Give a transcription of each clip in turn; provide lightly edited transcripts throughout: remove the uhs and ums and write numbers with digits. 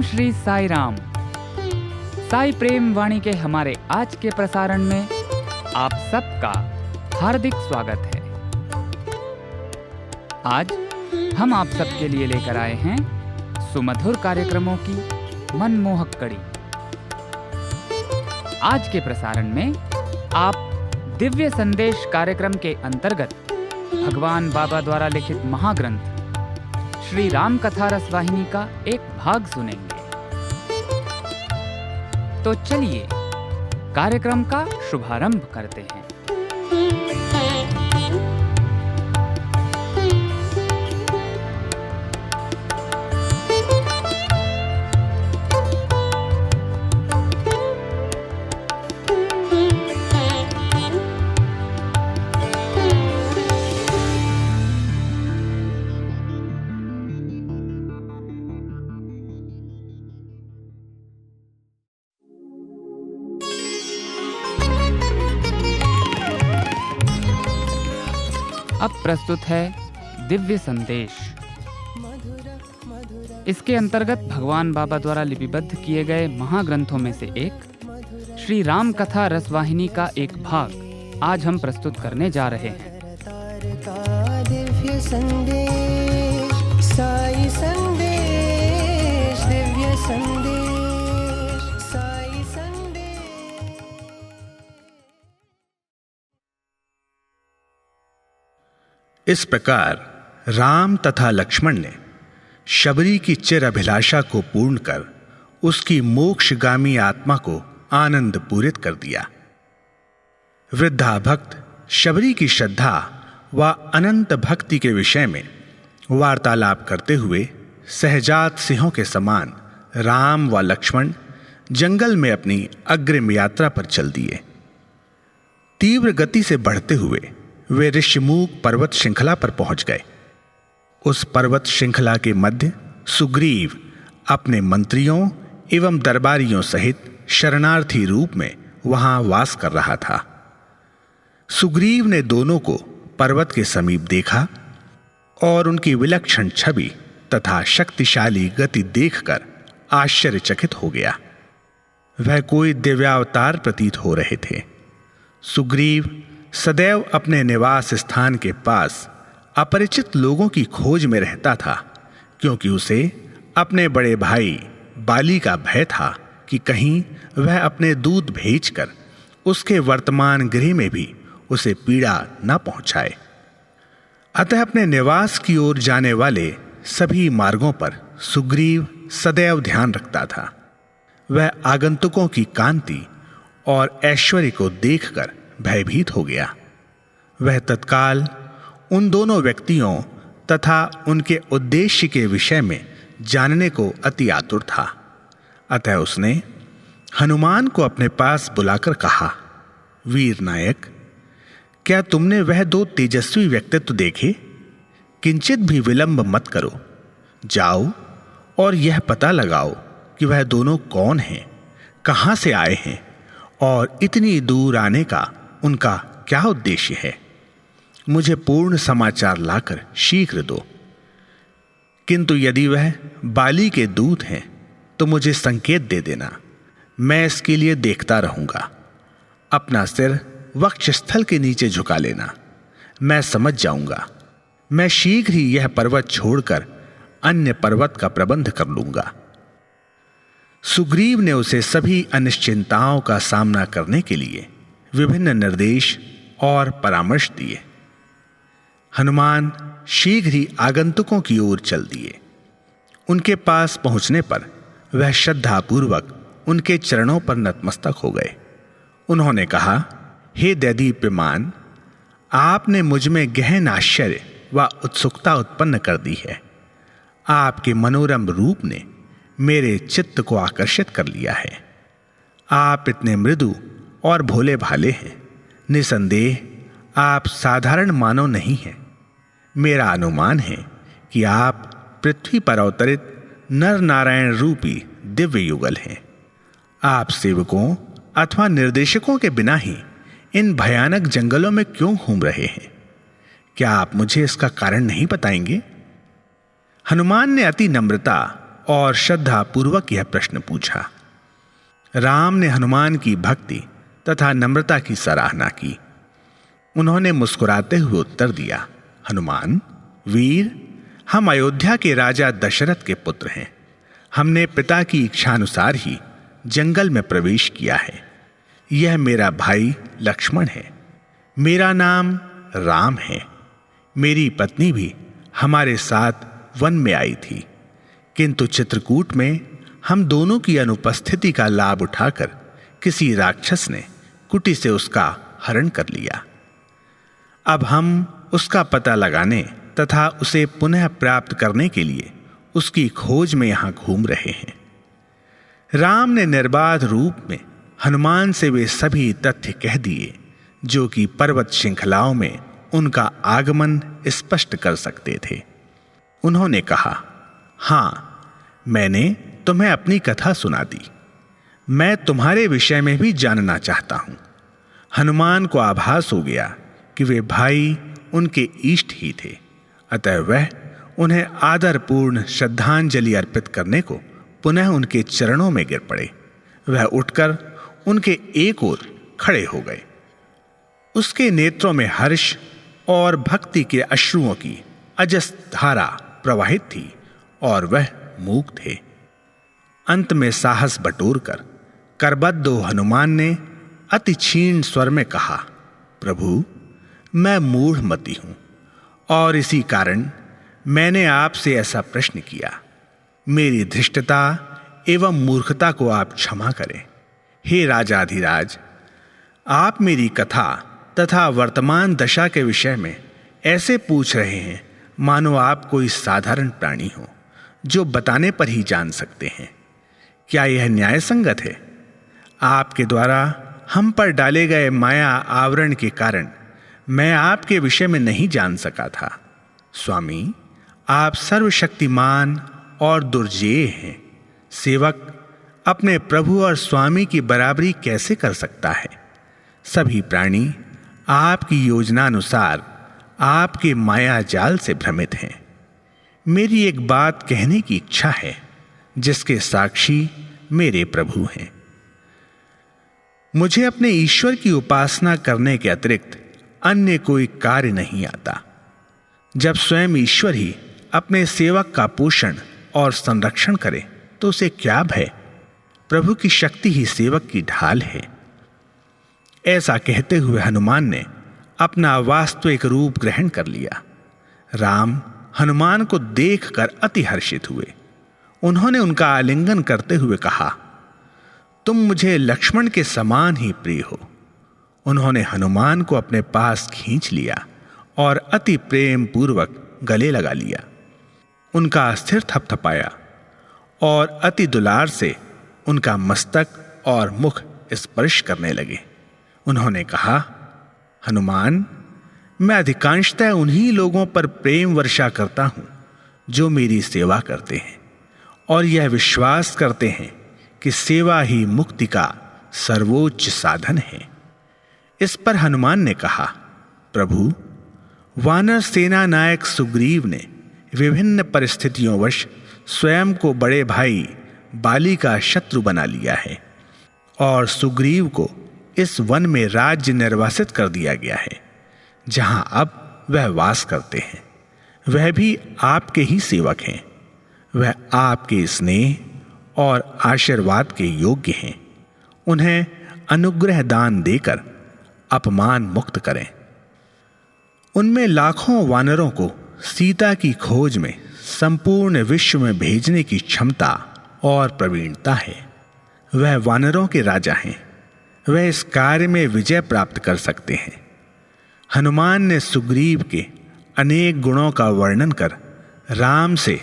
श्री साई राम। साई प्रेम वाणी के हमारे आज के प्रसारण में आप सबका हार्दिक स्वागत है। आज हम आप सबके लिए लेकर आए हैं सुमधुर कार्यक्रमों की मनमोहक कड़ी। आज के प्रसारण में आप दिव्य संदेश कार्यक्रम के अंतर्गत भगवान बाबा द्वारा लिखित महाग्रंथ श्री राम कथा रसवाहिनी का एक भाग सुनेंगे। तो चलिए कार्यक्रम का शुभारंभ करते हैं। अब प्रस्तुत है दिव्य संदेश। इसके अंतर्गत भगवान बाबा द्वारा लिपिबद्ध किए गए महाग्रंथों में से एक श्री राम कथा रसवाहिनी का एक भाग आज हम प्रस्तुत करने जा रहे हैं। दिव्य संदेश, साई संदेश, दिव्य संदेश, साई संदेश। इस प्रकार राम तथा लक्ष्मण ने शबरी की चिर अभिलाषा को पूर्ण कर उसकी मोक्षगामी आत्मा को आनंद पूरित कर दिया। वृद्धा भक्त शबरी की श्रद्धा व अनंत भक्ति के विषय में वार्तालाप करते हुए सहजात सिंहों के समान राम व लक्ष्मण जंगल में अपनी अग्रिम यात्रा पर चल दिए। तीव्र गति से बढ़ते हुए वे ऋषिमुख पर्वत श्रृंखला पर पहुंच गए। उस पर्वत श्रृंखला के मध्य सुग्रीव अपने मंत्रियों एवं दरबारियों सहित शरणार्थी रूप में वहां वास कर रहा था। सुग्रीव ने दोनों को पर्वत के समीप देखा और उनकी विलक्षण छवि तथा शक्तिशाली गति देखकर आश्चर्यचकित हो गया। वह कोई दिव्यावतार प्रतीत हो रहे थे। सुग्रीव सदैव अपने निवास स्थान के पास अपरिचित लोगों की खोज में रहता था, क्योंकि उसे अपने बड़े भाई बाली का भय था कि कहीं वह अपने दूत भेजकर उसके वर्तमान गृह में भी उसे पीड़ा न पहुंचाए। अतः अपने निवास की ओर जाने वाले सभी मार्गों पर सुग्रीव सदैव ध्यान रखता था। वह आगंतुकों की कांति और ऐश्वर्य को देखकर भयभीत हो गया। वह तत्काल उन दोनों व्यक्तियों तथा उनके उद्देश्य के विषय में जानने को अति आतुर था। अतः उसने हनुमान को अपने पास बुलाकर कहा, वीर नायक, क्या तुमने वह दो तेजस्वी व्यक्तित्व देखे? किंचित भी विलंब मत करो, जाओ और यह पता लगाओ कि वह दोनों कौन हैं, कहां से आए हैं और इतनी दूर आने का उनका क्या उद्देश्य है। मुझे पूर्ण समाचार लाकर शीघ्र दो। किंतु यदि वह बाली के दूत हैं तो मुझे संकेत दे देना, मैं इसके लिए देखता रहूंगा। अपना सिर वक्षस्थल के नीचे झुका लेना, मैं समझ जाऊंगा। मैं शीघ्र ही यह पर्वत छोड़कर अन्य पर्वत का प्रबंध कर लूंगा। सुग्रीव ने उसे सभी अनिश्चिंताओं का सामना करने के लिए विभिन्न निर्देश और परामर्श दिए। हनुमान शीघ्र ही आगंतुकों की ओर चल दिए। उनके पास पहुंचने पर वह श्रद्धापूर्वक उनके चरणों पर नतमस्तक हो गए। उन्होंने कहा, हे दैदीप्यमान, आपने मुझ में गहन आश्चर्य व उत्सुकता उत्पन्न कर दी है। आपके मनोरम रूप ने मेरे चित्त को आकर्षित कर लिया है। आप इतने मृदु और भोले भाले हैं। निसंदेह आप साधारण मानव नहीं हैं। मेरा अनुमान है कि आप पृथ्वी पर अवतरित नर नारायण रूपी दिव्य युगल हैं। आप सेवकों अथवा निर्देशकों के बिना ही इन भयानक जंगलों में क्यों घूम रहे हैं? क्या आप मुझे इसका कारण नहीं बताएंगे? हनुमान ने अति नम्रता और श्रद्धा पूर्वक यह प्रश्न पूछा। राम ने हनुमान की भक्ति तथा नम्रता की सराहना की। उन्होंने मुस्कुराते हुए उत्तर दिया, हनुमान वीर, हम अयोध्या के राजा दशरथ के पुत्र हैं। हमने पिता की इच्छानुसार ही जंगल में प्रवेश किया है। यह मेरा भाई लक्ष्मण है। मेरा नाम राम है। मेरी पत्नी भी हमारे साथ वन में आई थी, किंतु चित्रकूट में हम दोनों की अनुपस्थिति का लाभ उठाकर किसी राक्षस ने कुटी से उसका हरण कर लिया। अब हम उसका पता लगाने तथा उसे पुनः प्राप्त करने के लिए उसकी खोज में यहां घूम रहे हैं। राम ने निर्बाध रूप में हनुमान से वे सभी तथ्य कह दिए जो कि पर्वत श्रृंखलाओं में उनका आगमन स्पष्ट कर सकते थे। उन्होंने कहा, हां, मैंने तुम्हें अपनी कथा सुना दी। मैं तुम्हारे विषय में भी जानना चाहता हूं। हनुमान को आभास हो गया कि वे भाई उनके इष्ट ही थे, अतः वह उन्हें आदरपूर्ण श्रद्धांजलि अर्पित करने को पुनः उनके चरणों में गिर पड़े। वह उठकर उनके एक ओर खड़े हो गए। उसके नेत्रों में हर्ष और भक्ति के अश्रुओं की अजस धारा प्रवाहित थी और वह मूक थे। अंत में साहस बटोरकर करबद्ध हनुमान ने अति क्षीण स्वर में कहा, प्रभु, मैं मूढ़मति हूं और इसी कारण मैंने आपसे ऐसा प्रश्न किया। मेरी धृष्टता एवं मूर्खता को आप क्षमा करें। हे राजाधिराज, आप मेरी कथा तथा वर्तमान दशा के विषय में ऐसे पूछ रहे हैं मानो आप कोई साधारण प्राणी हो जो बताने पर ही जान सकते हैं। क्या यह न्याय संगत है? आपके द्वारा हम पर डाले गए माया आवरण के कारण मैं आपके विषय में नहीं जान सका था। स्वामी, आप सर्वशक्तिमान और दुर्जेय हैं। सेवक अपने प्रभु और स्वामी की बराबरी कैसे कर सकता है? सभी प्राणी आपकी योजना अनुसार आपके माया जाल से भ्रमित हैं। मेरी एक बात कहने की इच्छा है जिसके साक्षी मेरे प्रभु हैं। मुझे अपने ईश्वर की उपासना करने के अतिरिक्त अन्य कोई कार्य नहीं आता। जब स्वयं ईश्वर ही अपने सेवक का पोषण और संरक्षण करे तो उसे क्या भय? प्रभु की शक्ति ही सेवक की ढाल है। ऐसा कहते हुए हनुमान ने अपना वास्तविक रूप ग्रहण कर लिया। राम हनुमान को देखकर अति हर्षित हुए। उन्होंने उनका आलिंगन करते हुए कहा, तुम मुझे लक्ष्मण के समान ही प्रिय हो। उन्होंने हनुमान को अपने पास खींच लिया और अति प्रेम पूर्वक गले लगा लिया। उनका अस्थिर थपथपाया और अति दुलार से उनका मस्तक और मुख स्पर्श करने लगे। उन्होंने कहा, हनुमान, मैं अधिकांशतः उन्हीं लोगों पर प्रेम वर्षा करता हूं जो मेरी सेवा करते हैं और यह विश्वास करते हैं कि सेवा ही मुक्ति का सर्वोच्च साधन है। इस पर हनुमान ने कहा, प्रभु, वानर सेना नायक सुग्रीव ने विभिन्न परिस्थितियों वश स्वयं को बड़े भाई बाली का शत्रु बना लिया है और सुग्रीव को इस वन में राज्य निर्वासित कर दिया गया है जहां अब वह वास करते हैं। वह भी आपके ही सेवक हैं। वह आपके स्नेह और आशीर्वाद के योग्य हैं। उन्हें अनुग्रह दान देकर अपमान मुक्त करें। उनमें लाखों वानरों को सीता की खोज में संपूर्ण विश्व में भेजने की क्षमता और प्रवीणता है। वह वानरों के राजा हैं। वह इस कार्य में विजय प्राप्त कर सकते हैं। हनुमान ने सुग्रीव के अनेक गुणों का वर्णन कर राम से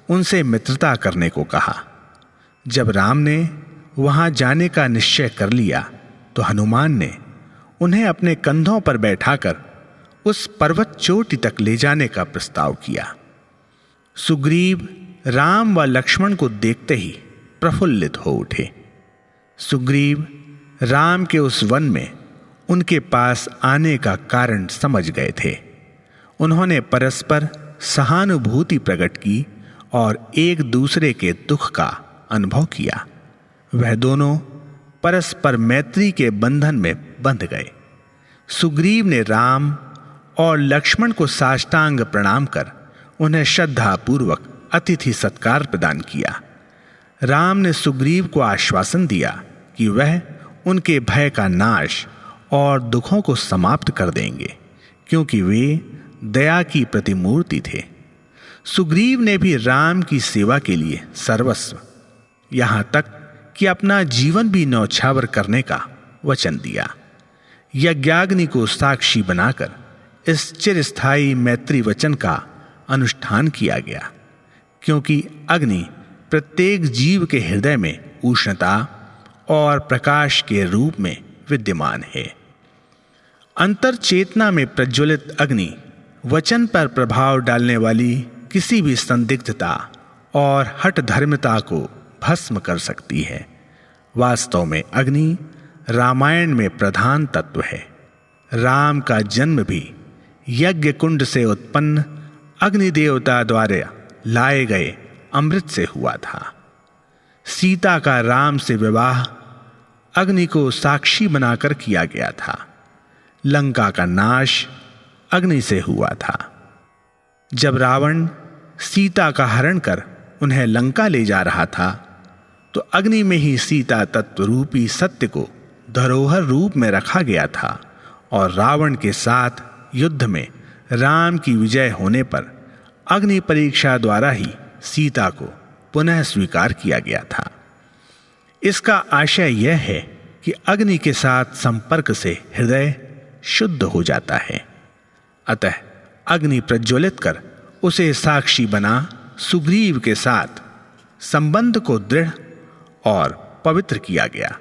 उनसे मित्रता करने को कहा। जब राम ने वहां जाने का निश्चय कर लिया तो हनुमान ने उन्हें अपने कंधों पर बैठाकर उस पर्वत चोटी तक ले जाने का प्रस्ताव किया। सुग्रीव राम व लक्ष्मण को देखते ही प्रफुल्लित हो उठे। सुग्रीव राम के उस वन में उनके पास आने का कारण समझ गए थे। उन्होंने परस्पर सहानुभूति प्रकट की और एक दूसरे के दुख का अनुभव किया। वह दोनों परस्पर मैत्री के बंधन में बंध गए। सुग्रीव ने राम और लक्ष्मण को साष्टांग प्रणाम कर उन्हें श्रद्धापूर्वक अतिथि सत्कार प्रदान किया। राम ने सुग्रीव को आश्वासन दिया कि वह उनके भय का नाश और दुखों को समाप्त कर देंगे, क्योंकि वे दया की प्रतिमूर्ति थे। सुग्रीव ने भी राम की सेवा के लिए सर्वस्व, यहां तक कि अपना जीवन भी न्यौछावर करने का वचन दिया। यज्ञाग्नि को साक्षी बनाकर इस चिरस्थायी मैत्री वचन का अनुष्ठान किया गया, क्योंकि अग्नि प्रत्येक जीव के हृदय में उष्णता और प्रकाश के रूप में विद्यमान है। अंतर चेतना में प्रज्वलित अग्नि वचन पर प्रभाव डालने वाली किसी भी संदिग्धता और हठ धर्मिता को भस्म कर सकती है। वास्तव में अग्नि रामायण में प्रधान तत्व है। राम का जन्म भी यज्ञ कुंड से उत्पन्न अग्नि देवता द्वारा लाए गए अमृत से हुआ था। सीता का राम से विवाह अग्नि को साक्षी बनाकर किया गया था। लंका का नाश अग्नि से हुआ था। जब रावण सीता का हरण कर उन्हें लंका ले जा रहा था, तो अग्नि में ही सीता तत्व रूपी सत्य को धरोहर रूप में रखा गया था, और रावण के साथ युद्ध में राम की विजय होने पर अग्नि परीक्षा द्वारा ही सीता को पुनः स्वीकार किया गया था। इसका आशय यह है कि अग्नि के साथ संपर्क से हृदय शुद्ध हो जाता है। अतः अग्नि प्रज्वलित कर उसे साक्षी बना सुग्रीव के साथ संबंध को दृढ़ और पवित्र किया गया।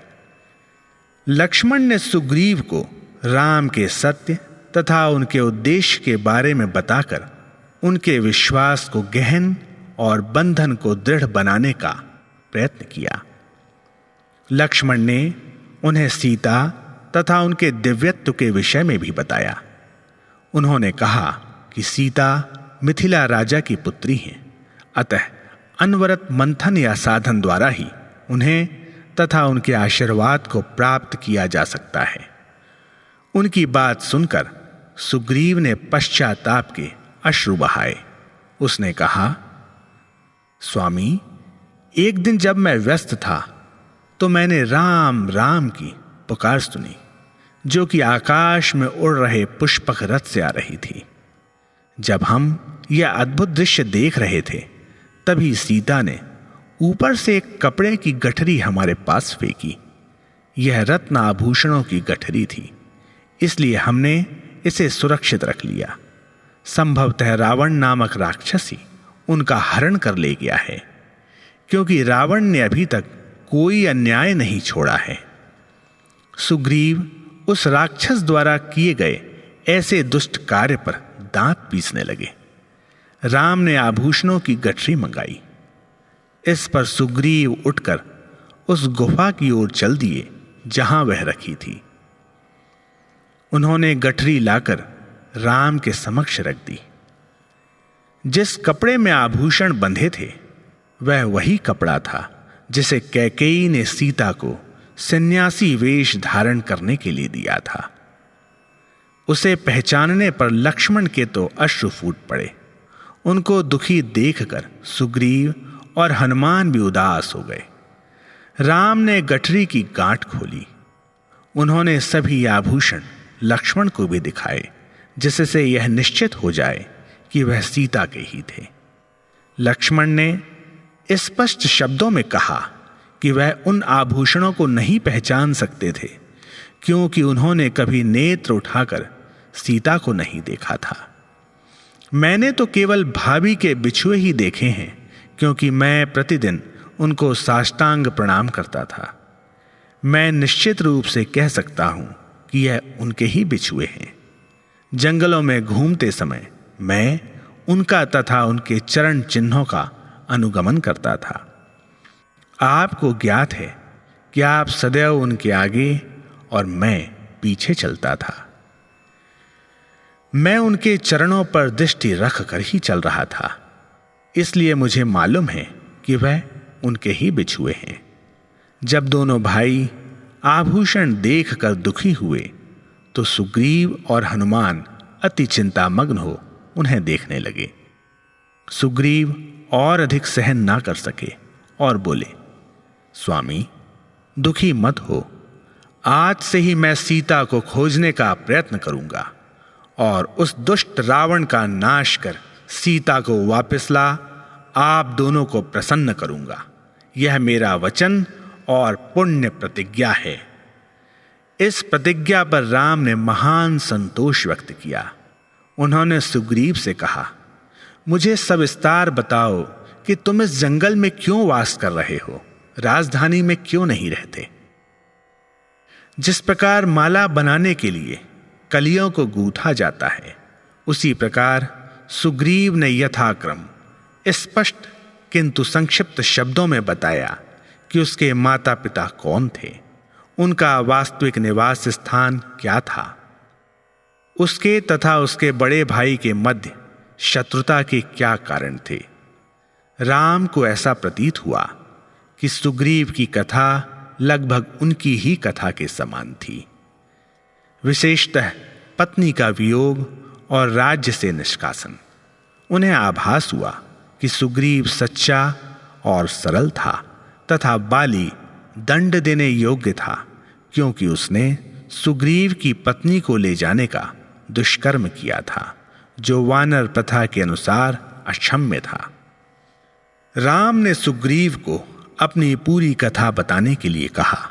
लक्ष्मण ने सुग्रीव को राम के सत्य तथा उनके उद्देश्य के बारे में बताकर उनके विश्वास को गहन और बंधन को दृढ़ बनाने का प्रयत्न किया। लक्ष्मण ने उन्हें सीता तथा उनके दिव्यत्व के विषय में भी बताया। उन्होंने कहा कि सीता मिथिला राजा की पुत्री हैं, अतः अनवरत मंथन या साधन द्वारा ही उन्हें तथा उनके आशीर्वाद को प्राप्त किया जा सकता है। उनकी बात सुनकर सुग्रीव ने पश्चाताप के अश्रु बहाए। उसने कहा, स्वामी, एक दिन जब मैं व्यस्त था तो मैंने राम राम की पुकार सुनी, जो कि आकाश में उड़ रहे पुष्पक रथ से आ रही थी। जब हम यह अद्भुत दृश्य देख रहे थे, तभी सीता ने ऊपर से एक कपड़े की गठरी हमारे पास फेंकी। यह रत्न आभूषणों की गठरी थी, इसलिए हमने इसे सुरक्षित रख लिया। संभवतः रावण नामक राक्षस ही उनका हरण कर ले गया है, क्योंकि रावण ने अभी तक कोई अन्याय नहीं छोड़ा है। सुग्रीव उस राक्षस द्वारा किए गए ऐसे दुष्ट कार्य पर दांत पीसने लगे। राम ने आभूषणों की गठरी मंगाई। इस पर सुग्रीव उठकर उस गुफा की ओर चल दिए जहां वह रखी थी। उन्होंने गठरी लाकर राम के समक्ष रख दी। जिस कपड़े में आभूषण बंधे थे, वह वही कपड़ा था जिसे कैकेयी ने सीता को सन्यासी वेश धारण करने के लिए दिया था। उसे पहचानने पर लक्ष्मण के तो अश्रु फूट पड़े। उनको दुखी देखकर सुग्रीव और हनुमान भी उदास हो गए। राम ने गठरी की गांठ खोली। उन्होंने सभी आभूषण लक्ष्मण को भी दिखाए, जिससे यह निश्चित हो जाए कि वह सीता के ही थे। लक्ष्मण ने स्पष्ट शब्दों में कहा कि वह उन आभूषणों को नहीं पहचान सकते थे, क्योंकि उन्होंने कभी नेत्र उठाकर सीता को नहीं देखा था। मैंने तो केवल भाभी के बिछुए ही देखे हैं, क्योंकि मैं प्रतिदिन उनको साष्टांग प्रणाम करता था। मैं निश्चित रूप से कह सकता हूं कि यह उनके ही बिछुए हैं। जंगलों में घूमते समय मैं उनका तथा उनके चरण चिन्हों का अनुगमन करता था। आपको ज्ञात है कि आप सदैव उनके आगे और मैं पीछे चलता था। मैं उनके चरणों पर दृष्टि रख कर ही चल रहा था। इसलिए मुझे मालूम है कि वह उनके ही बिछुए हैं। जब दोनों भाई आभूषण देखकर दुखी हुए तो सुग्रीव और हनुमान अति चिंतामग्न हो उन्हें देखने लगे। सुग्रीव और अधिक सहन ना कर सके और बोले, स्वामी दुखी मत हो, आज से ही मैं सीता को खोजने का प्रयत्न करूंगा और उस दुष्ट रावण का नाश कर सीता को वापस ला आप दोनों को प्रसन्न करूंगा। यह मेरा वचन और पुण्य प्रतिज्ञा है। इस प्रतिज्ञा पर राम ने महान संतोष व्यक्त किया। उन्होंने सुग्रीव से कहा, मुझे सविस्तार बताओ कि तुम इस जंगल में क्यों वास कर रहे हो, राजधानी में क्यों नहीं रहते। जिस प्रकार माला बनाने के लिए कलियों को गूंथा जाता है, उसी प्रकार सुग्रीव ने यथाक्रम स्पष्ट किंतु संक्षिप्त शब्दों में बताया कि उसके माता पिता कौन थे, उनका वास्तविक निवास स्थान क्या था, उसके तथा उसके बड़े भाई के मध्य शत्रुता के क्या कारण थे। राम को ऐसा प्रतीत हुआ कि सुग्रीव की कथा लगभग उनकी ही कथा के समान थी। विशेषतः पत्नी का वियोग और राज्य से निष्कासन। उन्हें आभास हुआ कि सुग्रीव सच्चा और सरल था तथा बाली दंड देने योग्य था, क्योंकि उसने सुग्रीव की पत्नी को ले जाने का दुष्कर्म किया था, जो वानर प्रथा के अनुसार अक्षम्य था। राम ने सुग्रीव को अपनी पूरी कथा बताने के लिए कहा।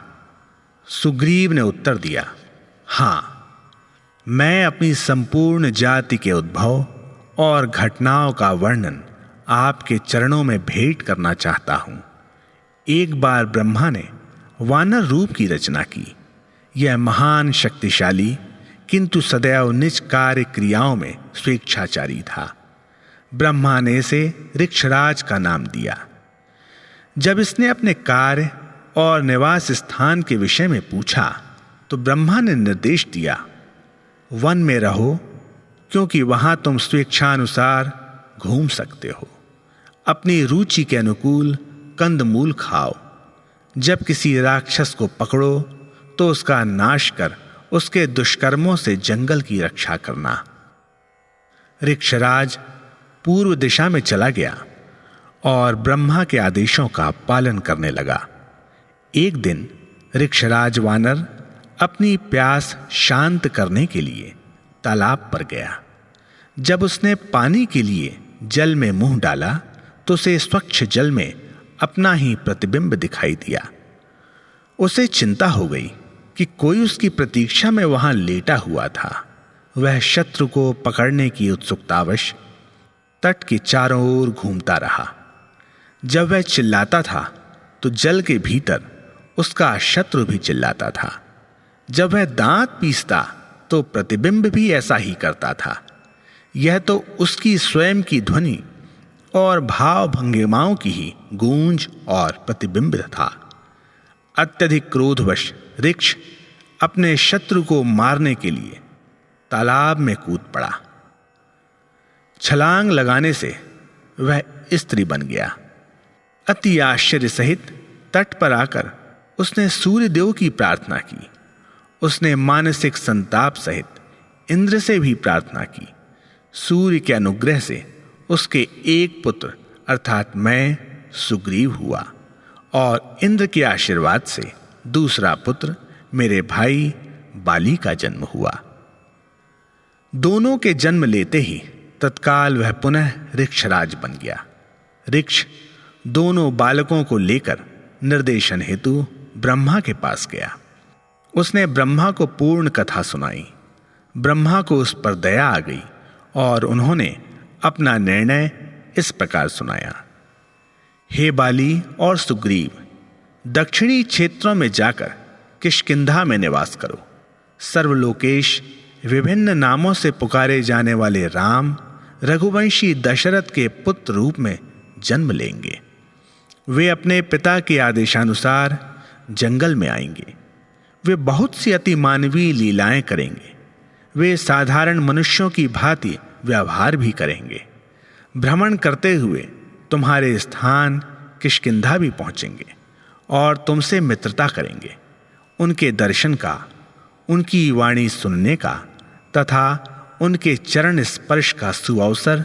सुग्रीव ने उत्तर दिया, हां, मैं अपनी संपूर्ण जाति के उद्भव और घटनाओं का वर्णन आपके चरणों में भेंट करना चाहता हूं। एक बार ब्रह्मा ने वानर रूप की रचना की। यह महान शक्तिशाली किंतु सदैव निज कार्य क्रियाओं में स्वेच्छाचारी था। ब्रह्मा ने इसे ऋक्षराज का नाम दिया। जब इसने अपने कार्य और निवास स्थान के विषय में पूछा तो ब्रह्मा ने निर्देश दिया, वन में रहो, क्योंकि वहां तुम स्वेच्छानुसार घूम सकते हो। अपनी रुचि के अनुकूल कंदमूल खाओ। जब किसी राक्षस को पकड़ो तो उसका नाश कर उसके दुष्कर्मों से जंगल की रक्षा करना। ऋक्षराज पूर्व दिशा में चला गया और ब्रह्मा के आदेशों का पालन करने लगा। एक दिन ऋक्षराज वानर अपनी प्यास शांत करने के लिए तालाब पर गया। जब उसने पानी के लिए जल में मुंह डाला तो उसे स्वच्छ जल में अपना ही प्रतिबिंब दिखाई दिया। उसे चिंता हो गई कि कोई उसकी प्रतीक्षा में वहां लेटा हुआ था। वह शत्रु को पकड़ने की उत्सुकतावश तट के चारों ओर घूमता रहा। जब वह चिल्लाता था तो जल के भीतर उसका शत्रु भी चिल्लाता था। जब वह दांत पीसता तो प्रतिबिंब भी ऐसा ही करता था। यह तो उसकी स्वयं की ध्वनि और भाव भंगिमाओं की ही गूंज और प्रतिबिंब था। अत्यधिक क्रोधवश ऋक्ष अपने शत्रु को मारने के लिए तालाब में कूद पड़ा। छलांग लगाने से वह स्त्री बन गया। अति आश्चर्य सहित तट पर आकर उसने सूर्यदेव की प्रार्थना की। उसने मानसिक संताप सहित इंद्र से भी प्रार्थना की। सूर्य के अनुग्रह से उसके एक पुत्र अर्थात मैं सुग्रीव हुआ और इंद्र के आशीर्वाद से दूसरा पुत्र मेरे भाई बाली का जन्म हुआ। दोनों के जन्म लेते ही तत्काल वह पुनः ऋक्षराज बन गया। ऋक्ष दोनों बालकों को लेकर निर्देशन हेतु ब्रह्मा के पास गया। उसने ब्रह्मा को पूर्ण कथा सुनाई। ब्रह्मा को उस पर दया आ गई और उन्होंने अपना निर्णय इस प्रकार सुनाया। हे बाली और सुग्रीव, दक्षिणी क्षेत्रों में जाकर किष्किंधा में निवास करो। सर्वलोकेश विभिन्न नामों से पुकारे जाने वाले राम रघुवंशी दशरथ के पुत्र रूप में जन्म लेंगे। वे अपने पिता के आदेशानुसार जंगल में आएंगे। वे बहुत सी अति मानवीय लीलाएं करेंगे। वे साधारण मनुष्यों की भांति व्यवहार भी करेंगे। भ्रमण करते हुए तुम्हारे स्थान किष्किंधा भी पहुंचेंगे और तुमसे मित्रता करेंगे। उनके दर्शन का, उनकी वाणी सुनने का तथा उनके चरण स्पर्श का सुअवसर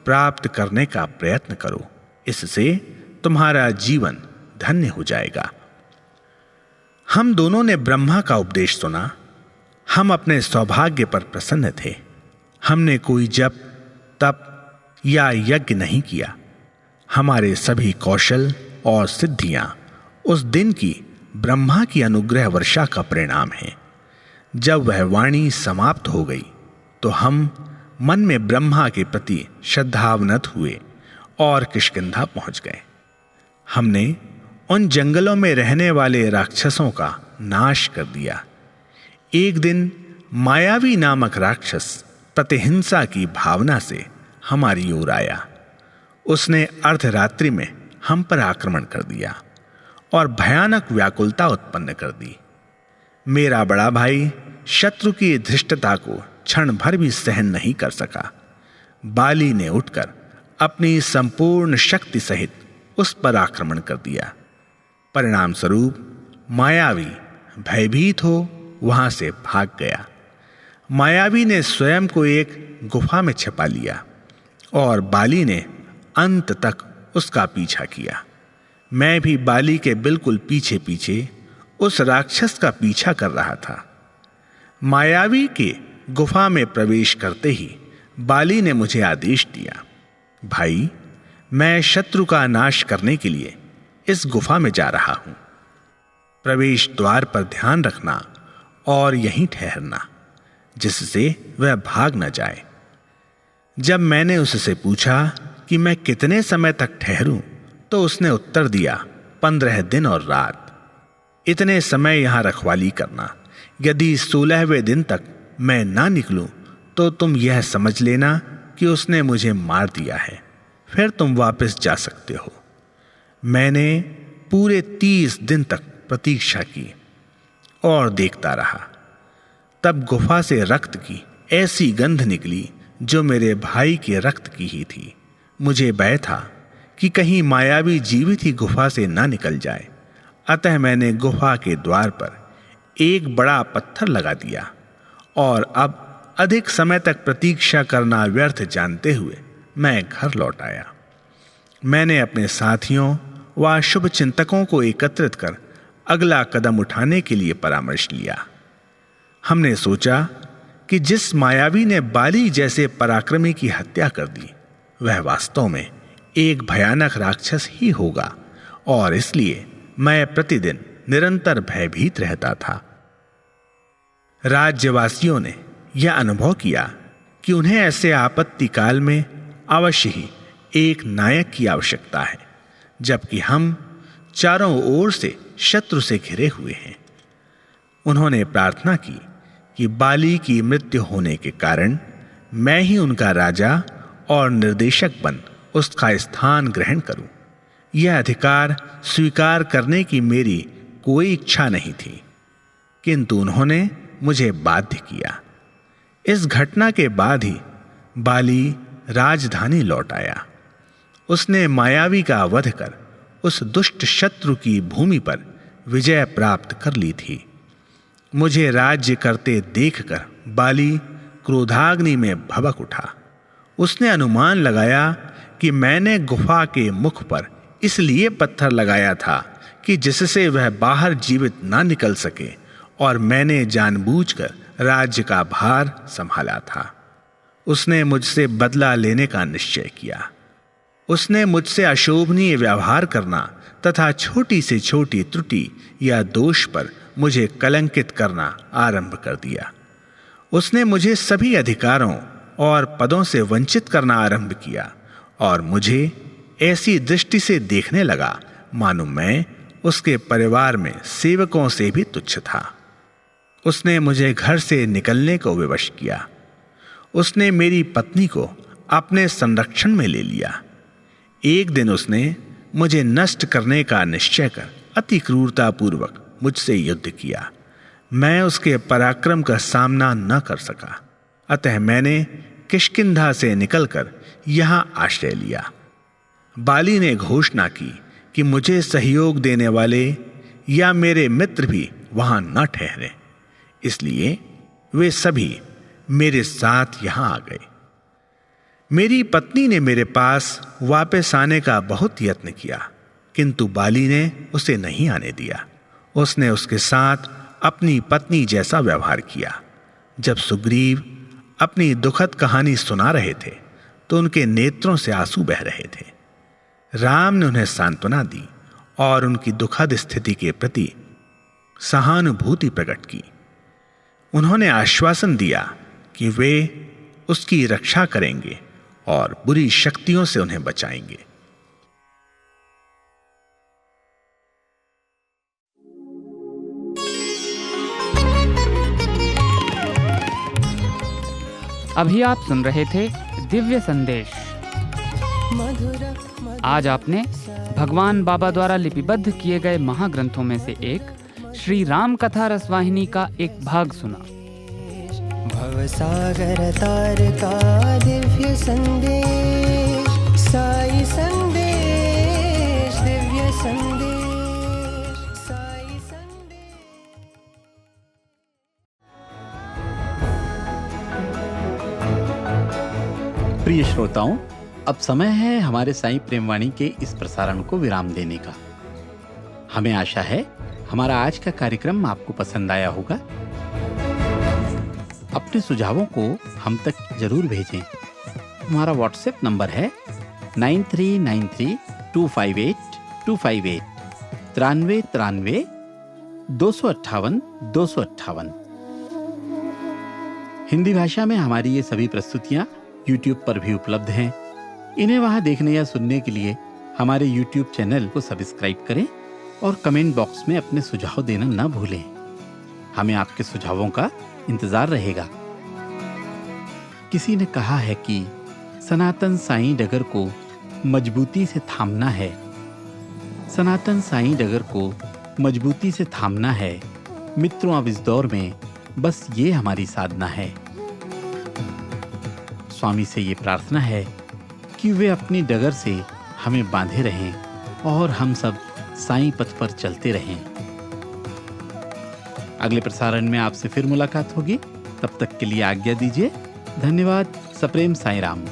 प्राप्त करने का प्रयत्न करो। इससे तुम्हारा जीवन धन्य हो जाएगा। हम दोनों ने ब्रह्मा का उपदेश सुना। हम अपने सौभाग्य पर प्रसन्न थे। हमने कोई जप, तप या यज्ञ नहीं किया। हमारे सभी कौशल और सिद्धियां उस दिन की ब्रह्मा की अनुग्रह वर्षा का परिणाम है। जब वह वाणी समाप्त हो गई तो हम मन में ब्रह्मा के प्रति श्रद्धावनत हुए और किष्किंधा पहुंच गए। हमने उन जंगलों में रहने वाले राक्षसों का नाश कर दिया। एक दिन मायावी नामक राक्षस प्रतिहिंसा की भावना से हमारी ओर आया। उसने अर्धरात्रि में हम पर आक्रमण कर दिया और भयानक व्याकुलता उत्पन्न कर दी। मेरा बड़ा भाई शत्रु की धृष्टता को क्षण भर भी सहन नहीं कर सका। बाली ने उठकर अपनी संपूर्ण शक्ति सहित उस पर आक्रमण कर दिया। परिणाम स्वरूप मायावी भयभीत हो वहां से भाग गया। मायावी ने स्वयं को एक गुफा में छिपा लिया और बाली ने अंत तक उसका पीछा किया। मैं भी बाली के बिल्कुल पीछे पीछे उस राक्षस का पीछा कर रहा था। मायावी के गुफा में प्रवेश करते ही बाली ने मुझे आदेश दिया, भाई, मैं शत्रु का नाश करने के लिए इस गुफा में जा रहा हूं। प्रवेश द्वार पर ध्यान रखना और यहीं ठहरना, जिससे वह भाग न जाए। जब मैंने उससे पूछा कि मैं कितने समय तक ठहरूं, तो उसने उत्तर दिया, 15 दिन और रात। इतने समय यहां रखवाली करना। यदि 16वें दिन तक मैं ना निकलूं तो तुम यह समझ लेना कि उसने मुझे मार दिया है। फिर तुम वापस जा सकते हो। मैंने पूरे 30 दिन तक प्रतीक्षा की और देखता रहा। तब गुफा से रक्त की ऐसी गंध निकली जो मेरे भाई के रक्त की ही थी। मुझे भय था कि कहीं मायावी जीवित ही गुफा से ना निकल जाए। अतः मैंने गुफा के द्वार पर एक बड़ा पत्थर लगा दिया और अब अधिक समय तक प्रतीक्षा करना व्यर्थ जानते हुए मैं घर लौट आया। मैंने अपने साथियों व शुभ चिंतकों को एकत्रित कर अगला कदम उठाने के लिए परामर्श लिया। हमने सोचा कि जिस मायावी ने बाली जैसे पराक्रमी की हत्या कर दी, वह वास्तव में एक भयानक राक्षस ही होगा और इसलिए मैं प्रतिदिन निरंतर भयभीत रहता था। राज्यवासियों ने यह अनुभव किया कि उन्हें ऐसे आपत्ति काल में अवश्य ही एक नायक की आवश्यकता है, जबकि हम चारों ओर से शत्रु से घिरे हुए हैं। उन्होंने प्रार्थना की कि बाली की मृत्यु होने के कारण मैं ही उनका राजा और निर्देशक बन उसका स्थान ग्रहण करूं। यह अधिकार स्वीकार करने की मेरी कोई इच्छा नहीं थी, किंतु उन्होंने मुझे बाध्य किया। इस घटना के बाद ही बाली राजधानी लौट आया। उसने मायावी का वध कर उस दुष्ट शत्रु की भूमि पर विजय प्राप्त कर ली थी। मुझे राज्य करते देखकर बाली क्रोधाग्नि में भभक उठा। उसने अनुमान लगाया कि मैंने गुफा के मुख पर इसलिए पत्थर लगाया था कि जिससे वह बाहर जीवित ना निकल सके, और मैंने जानबूझकर राज्य का भार संभाला था। उसने मुझसे बदला लेने का निश्चय किया। उसने मुझसे अशोभनीय व्यवहार करना तथा छोटी से छोटी त्रुटि या दोष पर मुझे कलंकित करना आरंभ कर दिया। उसने मुझे सभी अधिकारों और पदों से वंचित करना आरंभ किया और मुझे ऐसी दृष्टि से देखने लगा मानो मैं उसके परिवार में सेवकों से भी तुच्छ था। उसने मुझे घर से निकलने को विवश किया। उसने मेरी पत्नी को अपने संरक्षण में ले लिया। एक दिन उसने मुझे नष्ट करने का निश्चय कर अति क्रूरतापूर्वक मुझसे युद्ध किया। मैं उसके पराक्रम का सामना न कर सका, अतः मैंने किष्किंधा से निकलकर यहां आश्रय लिया। बाली ने घोषणा की कि मुझे सहयोग देने वाले या मेरे मित्र भी वहां न ठहरे, इसलिए वे सभी मेरे साथ यहां आ गए। मेरी पत्नी ने मेरे पास वापस आने का बहुत यत्न किया, किंतु बाली ने उसे नहीं आने दिया। उसने उसके साथ अपनी पत्नी जैसा व्यवहार किया। जब सुग्रीव अपनी दुखद कहानी सुना रहे थे तो उनके नेत्रों से आंसू बह रहे थे। राम ने उन्हें सांत्वना दी और उनकी दुखद स्थिति के प्रति सहानुभूति प्रकट की। उन्होंने आश्वासन दिया कि वे उसकी रक्षा करेंगे और बुरी शक्तियों से उन्हें बचाएंगे। अभी आप सुन रहे थे दिव्य संदेश। मधुर आज आपने भगवान बाबा द्वारा लिपिबद्ध किए गए महाग्रंथों में से एक श्री राम कथा रसवाहिनी का एक भाग सुना। भवसागर तार का दिव्य संदेश, साई संदेश, दिव्य संदेश, साई संदेश। प्रिय श्रोताओं, अब समय है हमारे साईं प्रेमवाणी के इस प्रसारण को विराम देने का। हमें आशा है हमारा आज का कार्यक्रम आपको पसंद आया होगा। अपने सुझावों को हम तक जरूर भेजें। हमारा व्हाट्सएप नंबर है 9393258258 93 258 258। हिंदी भाषा में हमारी ये सभी प्रस्तुतियां YouTube पर भी उपलब्ध हैं। इन्हें वहां देखने या सुनने के लिए हमारे YouTube चैनल को सब्सक्राइब करें और कमेंट बॉक्स में अपने सुझाव देना न भूलें। हमें आपके सुझावों का इंतजार रहेगा। किसी ने कहा है कि सनातन साईं डगर को मजबूती से थामना है। सनातन साईं डगर को मजबूती से थामना है। मित्रों, अब इस दौर में बस ये हमारी साधना है। स्वामी से ये प्रार्थना है कि वे अपनी डगर से हमें बांधे रहें और हम सब साईं पथ पर चलते रहें। अगले प्रसारण में आपसे फिर मुलाकात होगी। तब तक के लिए आज्ञा दीजिए। धन्यवाद। सप्रेम साईं राम।